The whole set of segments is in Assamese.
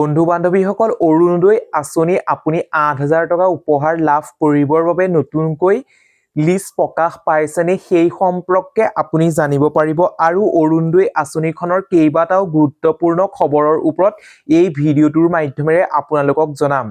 বন্ধু বান্ধৱীসকল অৰুণোদয় আঁচনি আপুনি ৮,০০০ টকা উপহাৰ লাভ কৰিবৰ বাবে নতুনকৈ লিষ্ট প্ৰকাশ পাইছেনে সেই সম্পৰ্কে আপুনি জানিব পাৰিব আৰু অৰুণোদয় আঁচনিখনৰ কেইবাটাও গুৰুত্বপূৰ্ণ খবৰৰ ওপৰত এই ভিডিঅ'টোৰ মাধ্যমেৰে আপোনালোকক জনাম।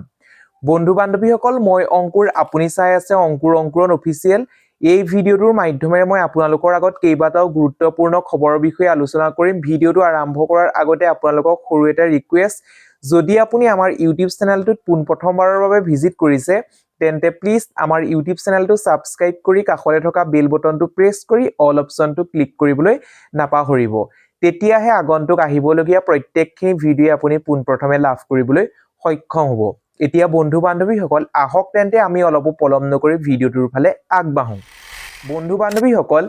বন্ধু বান্ধৱীসকল মই অংকুৰ, আপুনি চাই আছে অংকুৰণ অফিচিয়েল। এই ভিডিঅ'টোৰ মাধ্যমেৰে মই আপোনালোকৰ আগত কেইবাটাও গুৰুত্বপূৰ্ণ খবৰৰ বিষয়ে আলোচনা কৰিম। ভিডিঅ'টো আৰম্ভ কৰাৰ আগতে আপোনালোকক সৰু এটা ৰিকুৱেষ্ট, যদি আপুনি আমাৰ ইউটিউব চেনেলটোত পোনপ্ৰথমবাৰৰ বাবে ভিজিট কৰিছে তেন্তে প্লিজ আমাৰ ইউটিউব চেনেলটো ছাবস্ক্ৰাইব কৰি কাষতে থকা বেল বটনটো প্ৰেছ কৰি অল অপশ্যনটো ক্লিক কৰিবলৈ নাপাহৰিব। তেতিয়াহে আগন্তুক আহিবলগীয়া প্ৰত্যেকখিনি ভিডিঅ' আপুনি পোনপ্ৰথমে লাভ কৰিবলৈ সক্ষম হ'ব। এতিয়া বন্ধু বান্ধৱীসকল আহক তেন্তে আমি অলপ পলম নকৰি ভিডিঅ'টোৰ ফালে আগবাঢ়ো। বন্ধু বান্ধৱীসকল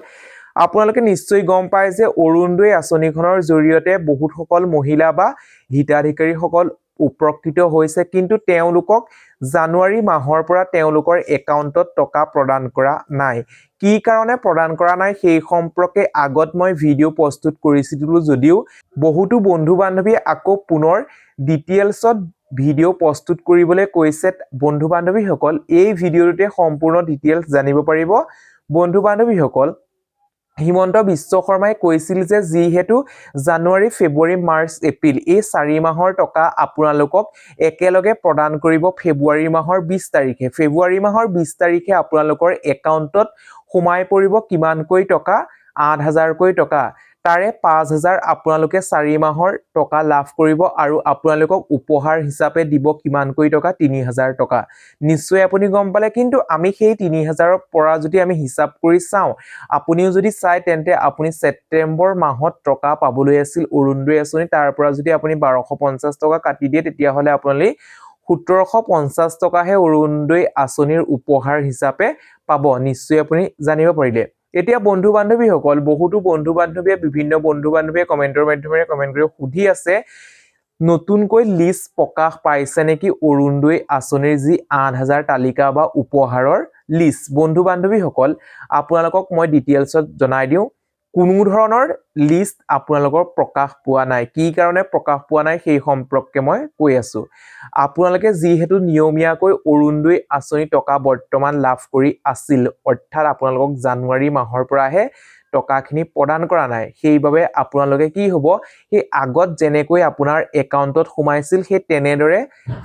আপোনালোকে নিশ্চয় গম পায় যে অৰুণোদয় আঁচনিখনৰ জৰিয়তে বহুতসকল মহিলা বা হিতাধিকাৰীসকল উপকৃত হৈছে, কিন্তু তেওঁলোকক জানুৱাৰী মাহৰ পৰা তেওঁলোকৰ একাউণ্টত টকা প্ৰদান কৰা নাই। কি কাৰণে প্ৰদান কৰা নাই সেই সম্পৰ্কে আগত মই ভিডিঅ' প্ৰস্তুত কৰিছিলোঁ যদিও বহুতো বন্ধু বান্ধৱীয়ে আকৌ পুনৰ ডিটেইলছত ভিডিঅ' প্ৰস্তুত কৰিবলৈ কৈছে। বন্ধু বান্ধৱীসকল এই ভিডিঅ'টোতে সম্পূৰ্ণ ডিটেইলছ জানিব পাৰিব। বন্ধু বান্ধৱীসকল হিমন্ত বিশ্ব শৰ্মাই কৈছিল যে যিহেতু জানুৱাৰী, ফেব্ৰুৱাৰী, মাৰ্চ, এপ্ৰিল এই 4 মাহৰ টকা আপোনালোকক একেলগে প্ৰদান কৰিব ফেব্ৰুৱাৰী মাহৰ 20 তাৰিখে। ফেব্ৰুৱাৰী মাহৰ 20 তাৰিখে আপোনালোকৰ একাউণ্টত সোমাই পৰিব কিমানকৈ টকা? ৮,০০০কৈ টকা। তাৰে ৫,০০০ আপোনালোকে 4 মাহৰ টকা লাভ কৰিব আৰু আপোনালোকক উপহাৰ হিচাপে দিব কিমানকৈ টকা? ৩,০০০ টকা। নিশ্চয় আপুনি গম পালে, কিন্তু আমি সেই ৩,০০০ৰ পৰা যদি আমি হিচাপ কৰি চাওঁ, আপুনিও যদি চায় তেন্তে আপুনি ছেপ্টেম্বৰ মাহত টকা পাবলৈ আছিল অৰুণোদয় আঁচনি, তাৰ পৰা যদি আপুনি ১২৫০ টকা কাটি দিয়ে তেতিয়াহ'লে আপোনালোকে ১৭৫০ টকাহে অৰুণোদয় আঁচনিৰ উপহাৰ হিচাপে পাব। নিশ্চয় আপুনি জানিব পাৰিলে। এতিয়া বন্ধু বান্ধৱীসকল বহুতো বন্ধু বান্ধৱীয়ে বিভিন্ন বন্ধু বান্ধৱীয়ে কমেণ্টৰ মাধ্যমেৰে কমেণ্ট কৰি সুধি আছে নতুনকৈ লিষ্ট প্ৰকাশ পাইছে নেকি অৰুণোদয় আঁচনিৰ যি ৮,০০০ তালিকা বা উপহাৰৰ লিষ্ট। বন্ধু বান্ধৱীসকল আপোনালোকক মই ডিটেইলছত জনাই দিওঁ, কোনো ধৰণৰ লিষ্ট আপোনালোকৰ প্ৰকাশ পোৱা নাই। কি কাৰণে প্ৰকাশ পোৱা নাই সেই সম্পৰ্কে মই কৈ আছোঁ। আপোনালোকে যিহেতু নিয়মীয়াকৈ অৰুণোদয় আঁচনি টকা বৰ্তমান লাভ কৰি আছিল, অৰ্থাৎ আপোনালোকক জানুৱাৰী মাহৰ পৰাহে টকাখিনি প্ৰদান কৰা নাই, সেইবাবে আপোনালোকে কি হ'ব, সেই আগত যেনেকৈ আপোনাৰ একাউণ্টত সোমাইছিল সেই তেনেদৰে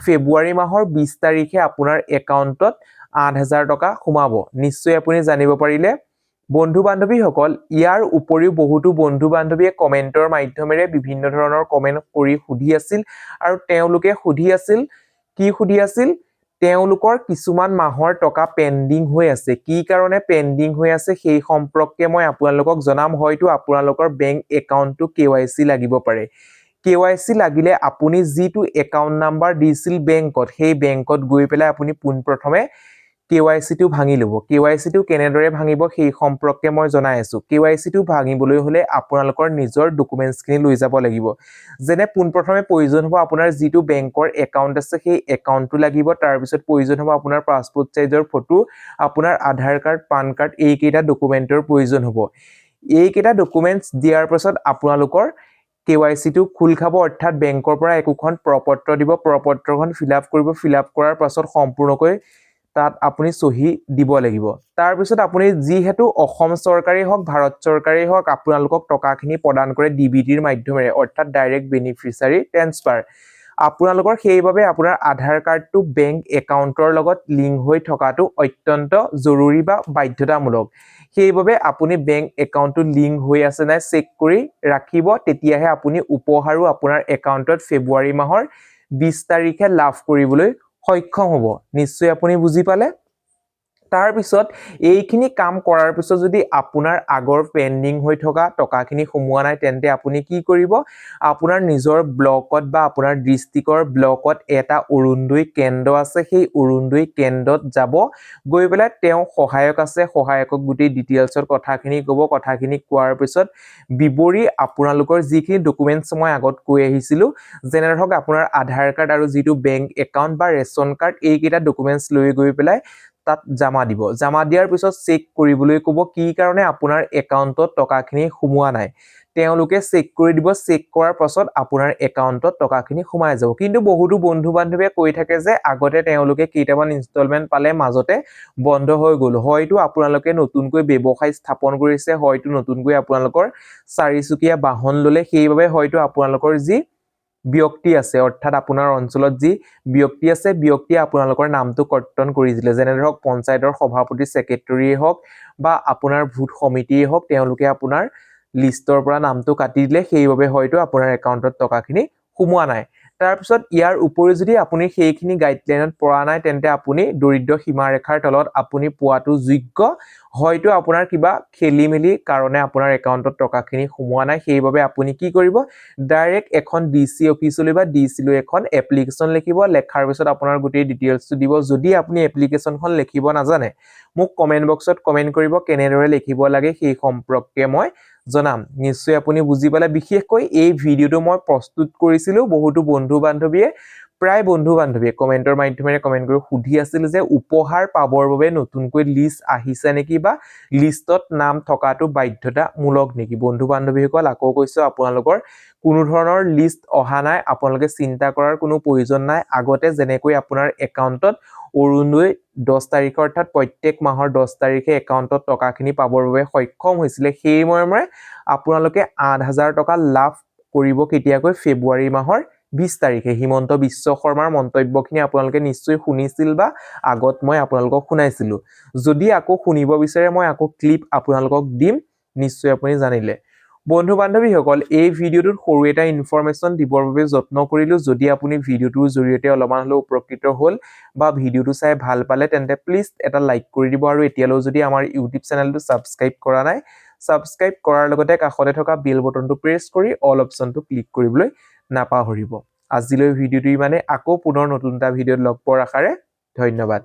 ফেব্ৰুৱাৰী মাহৰ 20 তাৰিখে আপোনাৰ একাউণ্টত ৮,০০০ টকা সোমাব। নিশ্চয় আপুনি জানিব পাৰিলে। বন্ধু বান্ধৱীসকল ইয়াৰ উপৰিও বহুতো বন্ধু বান্ধৱীয়ে কমেণ্টৰ মাধ্যমেৰে বিভিন্ন ধৰণৰ কমেণ্ট কৰি সুধি আছিল আৰু তেওঁলোকে সুধি আছিল কি সুধি আছিল, তেওঁলোকৰ কিছুমান মাহৰ টকা পেণ্ডিং হৈ আছে। কি কাৰণে পেণ্ডিং হৈ আছে সেই সম্পৰ্কে মই আপোনালোকক জনাম। হয়তো আপোনালোকৰ বেংক একাউণ্টটো KYC লাগিব পাৰে। KYC লাগিলে আপুনি যিটো একাউণ্ট নাম্বাৰ দিছিল বেংকত, সেই বেংকত গৈ পেলাই আপুনি পোনপ্ৰথমে KYCটো ভাঙি ল'ব। KYCটো কেনেদৰে ভাঙিব সেই সম্পৰ্কে মই জনাই আছোঁ। KYCটো ভাঙিবলৈ হ'লে আপোনালোকৰ নিজৰ ডকুমেণ্টছখিনি লৈ যাব লাগিব। যেনে পোনপ্ৰথমে প্ৰয়োজন হ'ব আপোনাৰ যিটো বেংকৰ একাউণ্ট আছে সেই একাউণ্টটো লাগিব। তাৰপিছত প্ৰয়োজন হ'ব আপোনাৰ পাছপোৰ্ট চাইজৰ ফটো, আপোনাৰ আধাৰ কাৰ্ড, পান কাৰ্ড, এইকেইটা ডকুমেণ্টৰ প্ৰয়োজন হ'ব। এইকেইটা ডকুমেণ্টছ দিয়াৰ পাছত আপোনালোকৰ KYCটো খোল খাব, অৰ্থাৎ বেংকৰ পৰা একোখন প্ৰপত্ৰ দিব। প্ৰপত্ৰখন ফিল আপ কৰিব। ফিল আপ কৰাৰ পাছত সম্পূৰ্ণকৈ তাত আপুনি চহী দিব লাগিব। তাৰপিছত আপুনি যিহেতু অসম চৰকাৰেই হওক, ভাৰত চৰকাৰেই হওক আপোনালোকক টকাখিনি প্ৰদান কৰে DBTৰ মাধ্যমেৰে, অৰ্থাৎ ডাইৰেক্ট বেনিফিচিয়াৰী ট্ৰেন্সফাৰ। আপোনালোকৰ সেইবাবে আপোনাৰ আধাৰ কাৰ্ডটো বেংক একাউণ্টৰ লগত লিংক হৈ থকাটো অত্যন্ত জৰুৰী বা বাধ্যতামূলক। সেইবাবে আপুনি বেংক একাউণ্টটো লিংক হৈ আছে নাই চেক কৰি ৰাখিব, তেতিয়াহে আপুনি উপহাৰো আপোনাৰ একাউণ্টত ফেব্ৰুৱাৰী মাহৰ 20 তাৰিখে লাভ কৰিবলৈ সক্ষম হ'ব। নিশ্চয় আপুনি বুজি পালে। তাৰপিছত এইখিনি কাম কৰাৰ পিছত যদি আপোনাৰ আগৰ পেণ্ডিং হৈ থকা টকাখিনি সোমোৱা নাই তেন্তে আপুনি কি কৰিব, আপোনাৰ নিজৰ ব্লকত বা আপোনাৰ ডিষ্ট্ৰিক্টৰ ব্লকত এটা অৰুণোদয় কেন্দ্ৰ আছে, সেই অৰুণোদয় কেন্দ্ৰত যাব। গৈ পেলাই তেওঁ সহায়ক আছে, সহায়কক গোটেই ডিটেইলছত কথাখিনি ক'ব। কথাখিনি কোৱাৰ পিছত বিৱৰি আপোনালোকৰ যিখিনি ডকুমেণ্টছ মই আগত কৈ আহিছিলোঁ, যেনে ধৰক আপোনাৰ আধাৰ কাৰ্ড আৰু যিটো বেংক একাউণ্ট বা ৰেচন কাৰ্ড, এইকেইটা ডকুমেণ্টছ লৈ গৈ পেলাই তাত জমা দিব। জমা দিয়াৰ পিছত চেক কৰিবলৈ ক'ব কি কাৰণে আপোনাৰ একাউণ্টত টকাখিনি সোমোৱা নাই। তেওঁলোকে চেক কৰি দিব চেক কৰাৰ পাছত আপোনাৰ একাউণ্টত টকাখিনি সোমাই যাব কিন্তু বহুতো বন্ধু বান্ধৱীয়ে কৈ থাকে যে আগতে তেওঁলোকে কেইটামান ইনষ্টলমেন্ট পালে মাজতে বন্ধ হৈ গ'ল হয়তো আপোনালোকে নতুনকৈ ব্যৱসায় স্থাপন কৰিছে হয়তো নতুনকৈ আপোনালোকৰ চাৰিচকীয়া বাহন ললে সেইবাবে হয়তো আপোনালোকৰ যি ব্যক্তি আছে অৰ্থাৎ আপোনাৰ অঞ্চলত যি ব্যক্তি আছে ব্যক্তিয়ে আপোনালোকৰ নামটো কৰ্তন কৰি দিলে যেনে ধৰক পঞ্চায়তৰ সভাপতি সেক্ৰেটাৰীয়ে হওক বা আপোনাৰ ভোট সমিতিয়ে হওক তেওঁলোকে আপোনাৰ লিষ্টৰ পৰা নামটো কাটি দিলে সেইবাবে হয়তো আপোনাৰ একাউণ্টত টকাখিনি সোমোৱা নাই তাৰ পিছত ইয়াৰ উপৰি যদি আপুনি সেইখিনি গাইডলাইনত পৰা নাই তেন্তে আপুনি দৰিদ্ৰ সীমাৰেখাৰ তলত আপুনি পোৱাটো যোগ্য হয়তো আপোনাৰ কিবা খেলিমেলি কাৰণে আপোনাৰ একাউণ্টত টকাখিনি সোমোৱা নাই সেইবাবে আপুনি কি কৰিব ডাইৰেক্ট এখন ডিসি অফিচলৈ বা ডিসিলৈ এখন এপ্লিকেশন লিখিব লেখাৰ পিছত আপোনাৰ গোটেই ডিটেইলছটো দিব যদি আপুনি এপ্লিকেশনখন লিখিব নাজানে মোক কমেন্ট বক্সত কমেন্ট কৰিব কেনেদৰে লিখিব লাগে সেই সম্পৰ্কে মই জনাম নিশ্চয় আপুনি বুজি পালে বিশেষকৈ এই ভিডিওটো মই প্ৰস্তুত কৰিছিলো বহুতো বন্ধু বান্ধৱীয়ে প্ৰায় বন্ধু বান্ধৱীয়ে কমেন্টৰ মাধ্যমেৰে কমেন্ট কৰি সুধি আছিল যে উপহাৰ পাবৰ বাবে নতুনকৈ লিষ্ট আহিছে নেকি বা লিষ্টত নাম থকাটো বাধ্যতামূলক নেকি বন্ধু বান্ধৱীসকল আকৌ কৈছো আপোনালোকৰ কোনো ধৰণৰ লিষ্ট অহা নাই আপোনালোকে চিন্তা কৰাৰ কোনো প্ৰয়োজন নাই আগতে যেনেকৈ আপোনাৰ একাউণ্টত অৰুণোদয় 10 তাৰিখ অৰ্থাৎ প্ৰত্যেক মাহৰ 10 তাৰিখে একাউণ্টত টকাখিনি পাবৰ বাবে সক্ষম হৈছিল সেই মৰ্মে আপোনালোকে 8000 টকা লাভ কৰিব কেতিয়াকৈ ফেব্ৰুৱাৰী মাহৰ 20 তাৰিখে হিমন্ত বিশ্ব শৰ্মাৰ মন্তব্যখিনি আপোনালোকে নিশ্চয় শুনিছিল বা আগত মই আপোনালোকক শুনাইছিলো যদি আকৌ শুনিব বিচাৰে মই আকৌ ক্লিপ আপোনালোকক দিম নিশ্চয় আপুনি জানিলে বন্ধু বান্ধৱীসকল এই ভিডিওটোত সৰু এটা ইনফৰমেশন দিবৰ বাবে যত্ন কৰিলো যদি আপুনি ভিডিওটোৰ জৰিয়তে অলপমান হলেও উপকৃত হ'ল বা ভিডিওটো চাই ভাল পালে তেন্তে প্লিজ এটা লাইক কৰি দিব আৰু এতিয়ালৈ যদি আমাৰ ইউটিউব চেনেলটো সাবস্ক্ৰাইব কৰা নাই সাবস্ক্ৰাইব কৰাৰ লগতে কাষতে থকা বেল বটনটো প্ৰেছ কৰি অল অপচনটো ক্লিক কৰিবলৈ নাপাহৰিব আজিলৈ ভিডিওটো ইমানে আকৌ পুনৰ নতুন এটা ভিডিওত লগ পোৱাৰ আশাৰে ধন্যবাদ